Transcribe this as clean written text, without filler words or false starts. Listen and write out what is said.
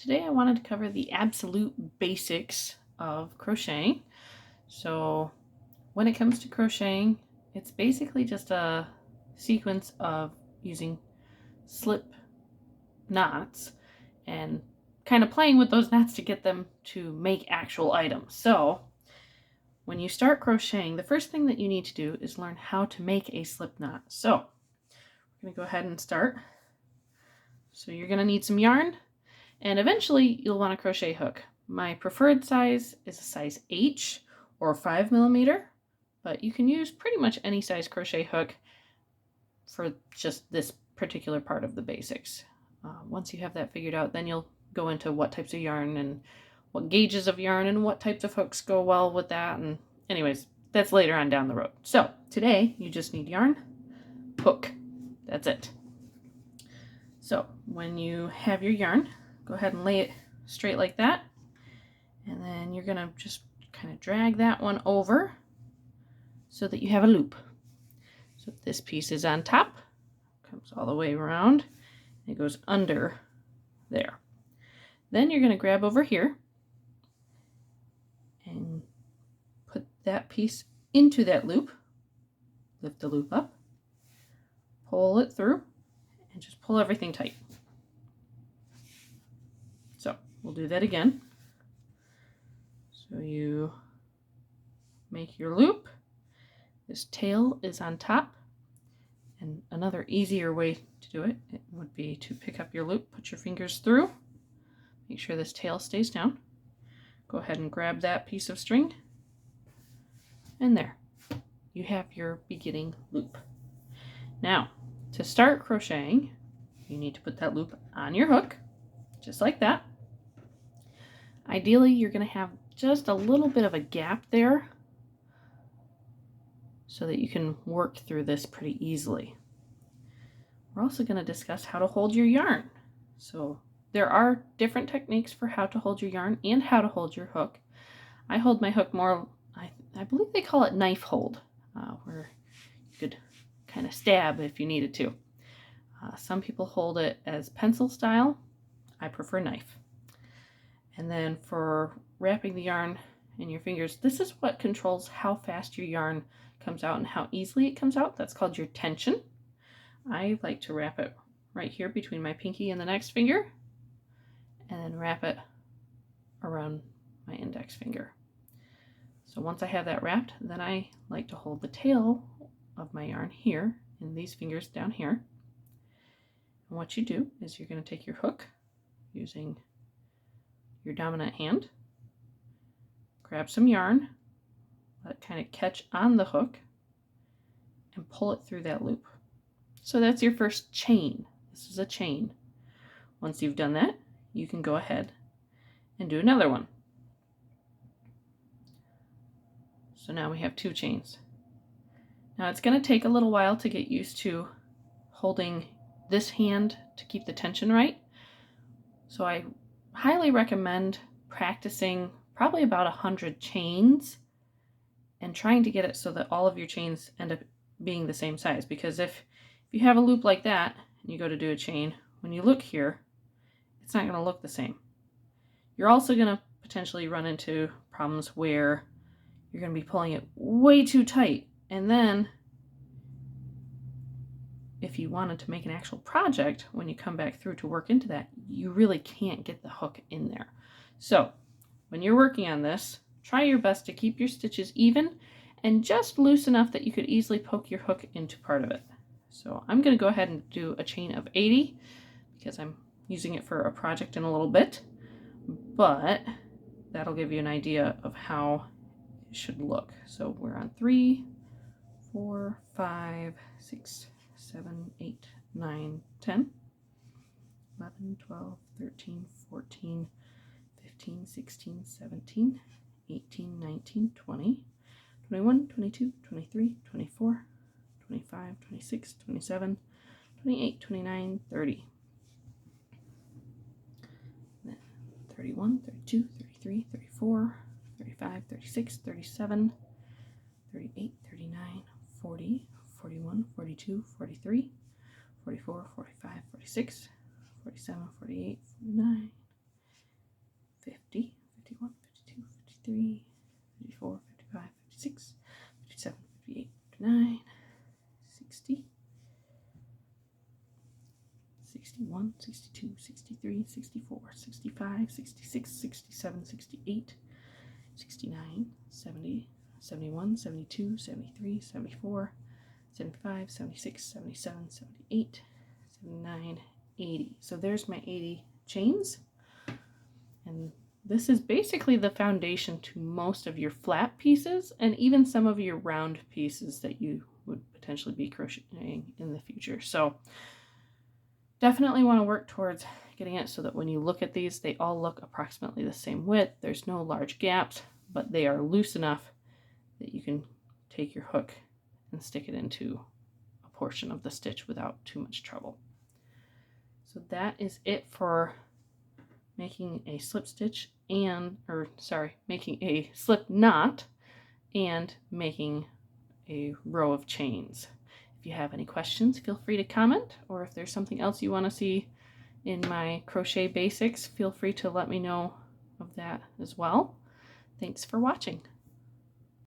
Today I wanted to cover the absolute basics of crocheting. So when it comes to crocheting, it's basically just a sequence of using slip knots and kind of playing with those knots to get them to make actual items. So when you start crocheting, the first thing that you need to do is learn how to make a slip knot. So we're going to go ahead and start. So you're going to need some yarn, and eventually you'll want a crochet hook. My preferred size is a size H or 5mm, but you can use pretty much any size crochet hook for just this particular part of the basics. Once you have that figured out, then you'll go into what types of yarn and what gauges of yarn and what types of hooks go well with that. And anyways, that's later on down the road. So today you just need yarn, hook. That's it. So when you have your yarn, go ahead and lay it straight like that. And then you're gonna just kind of drag that one over so that you have a loop. So this piece is on top, comes all the way around, and it goes under there. Then you're gonna grab over here and put that piece into that loop, lift the loop up, pull it through, and just pull everything tight. So we'll do that again. So you make your loop, this tail is on top, and another easier way to do it would be to pick up your loop, put your fingers through, make sure this tail stays down, go ahead and grab that piece of string, and there, you have your beginning loop. Now, to start crocheting, you need to put that loop on your hook, just like that. Ideally, you're going to have just a little bit of a gap there so that you can work through this pretty easily. We're also going to discuss how to hold your yarn. So there are different techniques for how to hold your yarn and how to hold your hook. I hold my hook more, I believe they call it knife hold, where you could kind of stab if you needed to. Some people hold it as pencil style. I prefer knife. And then for wrapping the yarn in your fingers, this is what controls how fast your yarn comes out and how easily it comes out. That's called your tension. I like to wrap it right here between my pinky and the next finger, and then wrap it around my index finger. So once I have that wrapped, then I like to hold the tail of my yarn here in these fingers down here. And what you do is you're going to take your hook using your dominant hand, grab some yarn, let it kind of catch on the hook, and pull it through that loop. So that's your first chain. This is a chain. Once you've done that, you can go ahead and do another one. So now we have 2 chains. Now it's going to take a little while to get used to holding this hand to keep the tension right. So I highly recommend practicing probably about 100 chains and trying to get it so that all of your chains end up being the same size. Because if you have a loop like that and you go to do a chain, when you look here, it's not going to look the same. You're also going to potentially run into problems where you're going to be pulling it way too tight. And then if you wanted to make an actual project, when you come back through to work into that, you really can't get the hook in there. So when you're working on this, try your best to keep your stitches even and just loose enough that you could easily poke your hook into part of it. So I'm going to go ahead and do a chain of 80 because I'm using it for a project in a little bit, but that'll give you an idea of how it should look. So we're on 3, 4, 5, 6, 7, 8, 9, 10, 11, 12, 13, 14, 15, 16, 17, 18, 19, 20, 21, 22, 23, 24, 25, 26, 27, 28, 29, 30. 31, 32, 33, 34, 35, 36, 37, 38, 39, 40, 41, 42, 43, 44, 45, 46, 47, 48, 49, 53, 54, 55, 56, 57, 58, 59, 60, 61, 62, 63, 64, 65, 66, 67, 68, 69, 70, 71, 72, 73, 74, 75, 76, 77, 78, 79, 80. So there's my 80 chains. And this is basically the foundation to most of your flat pieces and even some of your round pieces that you would potentially be crocheting in the future. So definitely want to work towards getting it so that when you look at these, they all look approximately the same width. There's no large gaps, but they are loose enough that you can take your hook and stick it into a portion of the stitch without too much trouble. So that is it for making a slip stitch making a slip knot and making a row of chains. If you have any questions, feel free to comment, or if there's something else you want to see in my crochet basics, feel free to let me know of that as well. Thanks for watching.